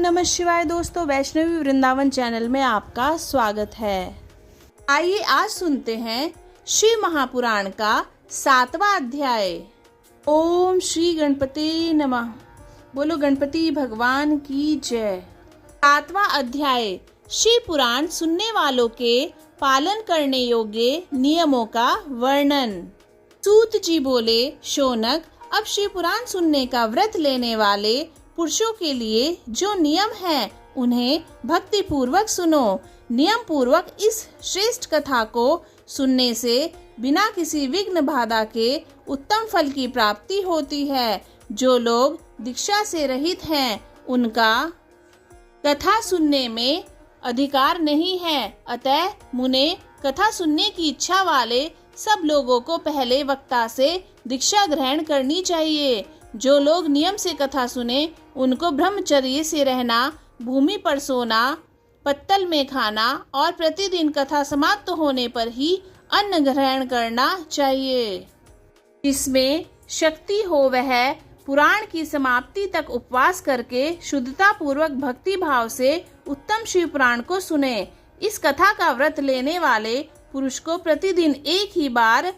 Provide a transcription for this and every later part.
नमः शिवाय दोस्तों, वैष्णवी वृंदावन चैनल में आपका स्वागत है। आइए आज सुनते हैं श्री महापुराण का 7वां अध्याय। ओम श्री गणपति नमः। बोलो गणपति भगवान की जय। 7वां अध्याय श्री पुराण सुनने वालों के पालन करने योग्य नियमों का वर्णन। सूत जी बोले, शौनक, अब श्री पुराण सुनने का व्रत लेने वाले पुरुषों के लिए जो नियम है उन्हें भक्ति पूर्वक सुनो। नियम पूर्वक इस श्रेष्ठ कथा को सुनने से बिना किसी विघ्न बाधा के उत्तम फल की प्राप्ति होती है। जो लोग दीक्षा से रहित हैं उनका कथा सुनने में अधिकार नहीं है। अतः मुने, कथा सुनने की इच्छा वाले सब लोगों को पहले वक्ता से दीक्षा ग्रहण करनी चाहिए। जो लोग नियम से कथा सुने उनको ब्रह्मचर्य से रहना, भूमि पर सोना, पत्तल में खाना और प्रतिदिन कथा समाप्त होने पर ही अन्न ग्रहण करना चाहिए। जिसमें शक्ति हो वह पुराण की समाप्ति तक उपवास करके शुद्धता पूर्वक भक्ति भाव से उत्तम शिव पुराण को सुने। इस कथा का व्रत लेने वाले पुरुष को प्रतिदिन एक ही बार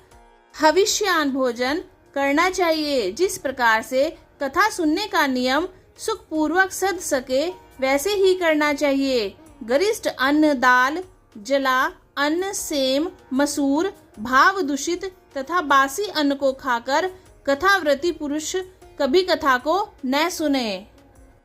हविष्यान भोजन करना चाहिए। जिस प्रकार से कथा सुनने का नियम सुख पूर्वक सध सके वैसे ही करना चाहिए। गरिष्ठ अन्न दाल, जला अन्न, सेम, मसूर, भाव दूषित तथा बासी अन्न को खाकर कथाव्रती पुरुष कभी कथा को न सुने।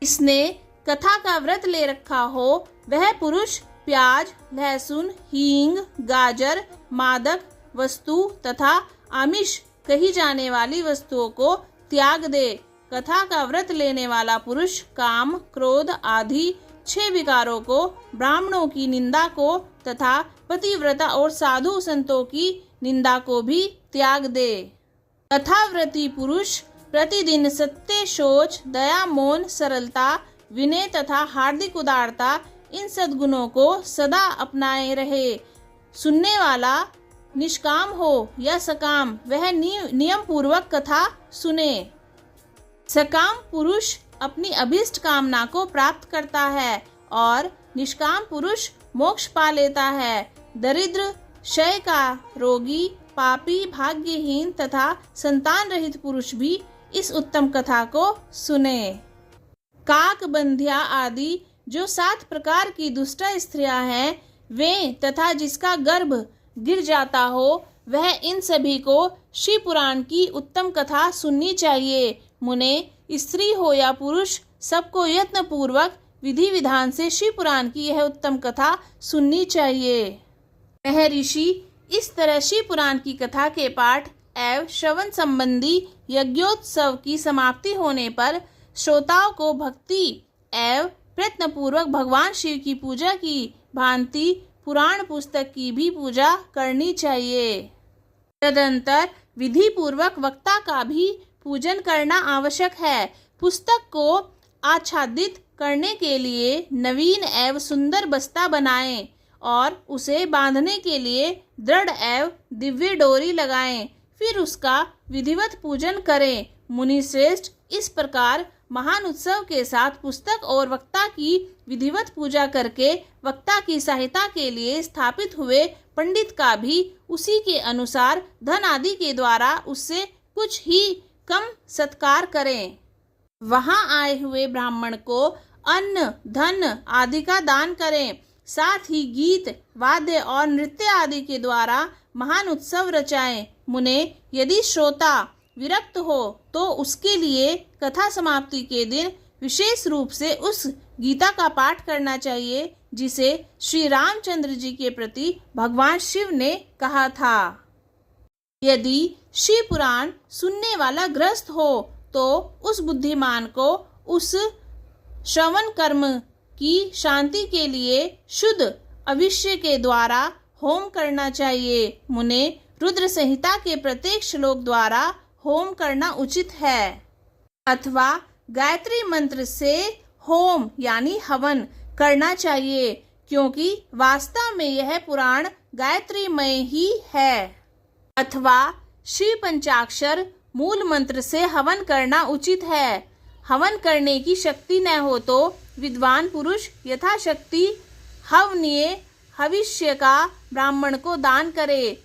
इसने कथा का व्रत ले रखा हो वह पुरुष प्याज, लहसुन, हींग, गाजर, मादक वस्तु तथा आमिष कही जाने वाली वस्तुओं को त्याग दे। कथा का व्रत लेने वाला पुरुष काम, क्रोध आदि 6 विकारों को, ब्राह्मणों की निंदा को तथा पतिव्रता और साधु संतों की निंदा को भी त्याग दे। कथाव्रती पुरुष प्रतिदिन सत्य, शौच, दया, मौन, सरलता, विनय तथा हार्दिक उदारता इन सद्गुणों को सदा अपनाए रहे। सुनने वाला निष्काम हो या सकाम वह नियम पूर्वक कथा सुने। सकाम पुरुष अपनी अभीष्ट कामना को प्राप्त करता है और निष्काम पुरुष मोक्ष पा लेता है। दरिद्र, क्षय का रोगी, पापी, भाग्यहीन तथा संतान रहित पुरुष भी इस उत्तम कथा को सुने। काक, बंध्या आदि जो 7 प्रकार की दुष्ट स्त्रियां हैं वे तथा जिसका गर्भ गिर जाता हो वह इन सभी को श्री पुराण की उत्तम कथा सुननी चाहिए। मुने, स्त्री हो या पुरुष सबको यत्न पूर्वक विधि विधान से श्री पुराण की यह उत्तम कथा सुननी चाहिए। महर्षि इस तरह श्री पुराण की कथा के पाठ एवं श्रवण संबंधी यज्ञोत्सव की समाप्ति होने पर श्रोताओं को भक्ति एवं प्रयत्न पूर्वक भगवान शिव की पूजा की भांति पुराण पुस्तक की भी पूजा करनी चाहिए। तदंतर विधि पूर्वक वक्ता का भी पूजन करना आवश्यक है। पुस्तक को आच्छादित करने के लिए नवीन एवं सुंदर बस्ता बनाएं और उसे बांधने के लिए दृढ़ एवं दिव्य डोरी लगाएं। फिर उसका विधिवत पूजन करें। मुनि श्रेष्ठ इस प्रकार महान उत्सव के साथ पुस्तक और वक्ता की विधिवत पूजा करके वक्ता की सहायता के लिए स्थापित हुए पंडित का भी उसी के अनुसार धन आदि के द्वारा उससे कुछ ही कम सत्कार करें। वहां आए हुए ब्राह्मण को अन्न, धन आदि का दान करें। साथ ही गीत, वाद्य और नृत्य आदि के द्वारा महान उत्सव रचाएं। मुने, यदि श्रोता विरक्त हो तो उसके लिए कथा समाप्ति के दिन विशेष रूप से उस गीता का पाठ करना चाहिए जिसे श्री रामचंद्र जी के प्रति भगवान शिव ने कहा था। यदि श्री पुराण सुनने वाला ग्रस्त हो तो उस बुद्धिमान को उस श्रवण कर्म की शांति के लिए शुद्ध अविष्य के द्वारा होम करना चाहिए। मुने, रुद्र संहिता के प्रत्येक श्लोक द्वारा होम करना उचित है अथवा गायत्री मंत्र से होम यानी हवन करना चाहिए, क्योंकि वास्तव में यह पुराण गायत्रीमय ही है। अथवा श्री पंचाक्षर मूल मंत्र से हवन करना उचित है। हवन करने की शक्ति न हो तो विद्वान पुरुष यथाशक्ति हवनीय हविष्य का ब्राह्मण को दान करे।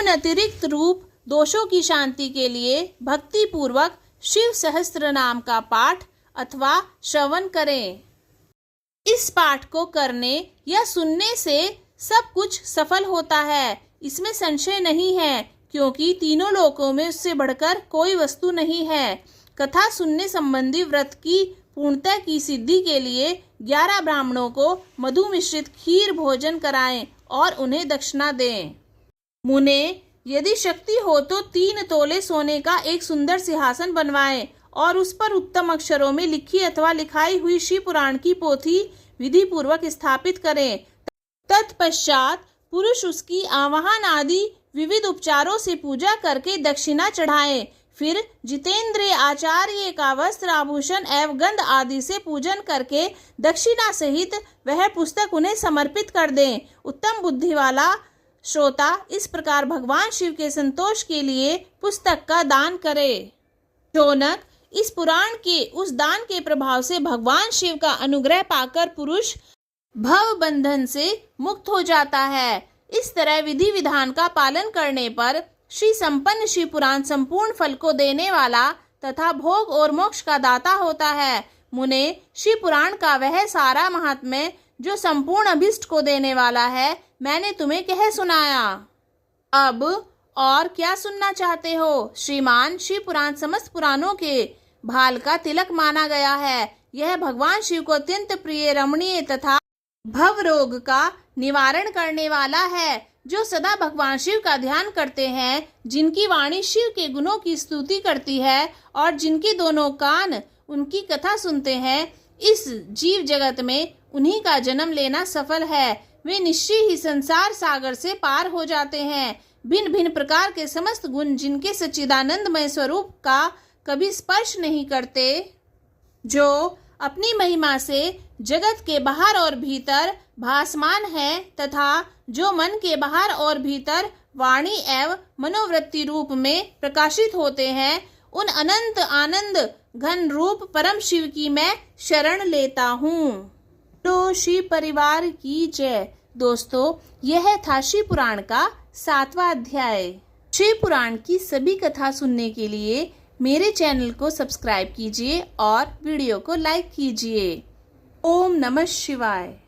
अतिरिक्त रूप दोषों की शांति के लिए भक्ति पूर्वक शिव सहस्त्र नाम का पाठ अथवा श्रवण करें। इस पाठ को करने या सुनने से सब कुछ सफल होता है, इसमें संशय नहीं है, क्योंकि तीनों लोकों में उससे बढ़कर कोई वस्तु नहीं है। कथा सुनने संबंधी व्रत की पूर्णता की सिद्धि के लिए 11 ब्राह्मणों को मधु मिश्रित खीर भोजन कराएं और उन्हें दक्षिणा दें। मुने, यदि शक्ति हो तो 3 तोले सोने का एक सुंदर सिंहासन बनवाएं और उस पर उत्तम अक्षरों में लिखी अथवा लिखाई हुई शिव पुराण की पोथी विधि पूर्वक स्थापित करें। तत्पश्चात पुरुष उसकी आवाहन आदि विविध उपचारों से पूजा करके दक्षिणा चढ़ाएं। फिर जितेंद्रिय आचार्य का वस्त्र आभूषण एवं गंध आदि से पूजन करके दक्षिणा सहित वह पुस्तक उन्हें समर्पित कर दें। उत्तम बुद्धि वाला श्रोता इस प्रकार भगवान शिव के संतोष के लिए पुस्तक का दान करे। शौनक, इस पुराण के उस दान के प्रभाव से भगवान शिव का अनुग्रह पाकर पुरुष भव बंधन से मुक्त हो जाता है। इस तरह विधि विधान का पालन करने पर श्री संपन्न शिव पुराण संपूर्ण फल को देने वाला तथा भोग और मोक्ष का दाता होता है। मुने, शिव पुराण का वह सारा महात्म्य जो संपूर्ण अभिष्ट को देने वाला है मैंने तुम्हें कह सुनाया। अब और क्या सुनना चाहते हो? श्रीमान, शिव पुराण समस्त पुराणों के भाल का तिलक माना गया है। यह भगवान शिव को अत्यंत प्रिय, रमणीय तथा भव रोग का निवारण करने वाला है। जो सदा भगवान शिव का ध्यान करते हैं, जिनकी वाणी शिव के गुणों की स्तुति करती है और जिनके दोनों कान उनकी कथा सुनते हैं, इस जीव जगत में उन्हीं का जन्म लेना सफल है। वे निश्चय ही संसार सागर से पार हो जाते हैं। भिन्न भिन्न प्रकार के समस्त गुण जिनके सच्चिदानंदमय स्वरूप का कभी स्पर्श नहीं करते, जो अपनी महिमा से जगत के बाहर और भीतर भासमान है तथा जो मन के बाहर और भीतर वाणी एवं मनोवृत्ति रूप में प्रकाशित होते हैं, उन अनंत आनंद घन रूप परम शिव की मैं शरण लेता हूँ। तो शिव परिवार की जय। दोस्तों, यह था शिव पुराण का 7वां अध्याय। शिव पुराण की सभी कथा सुनने के लिए मेरे चैनल को सब्सक्राइब कीजिए और वीडियो को लाइक कीजिए। ओम नमः शिवाय।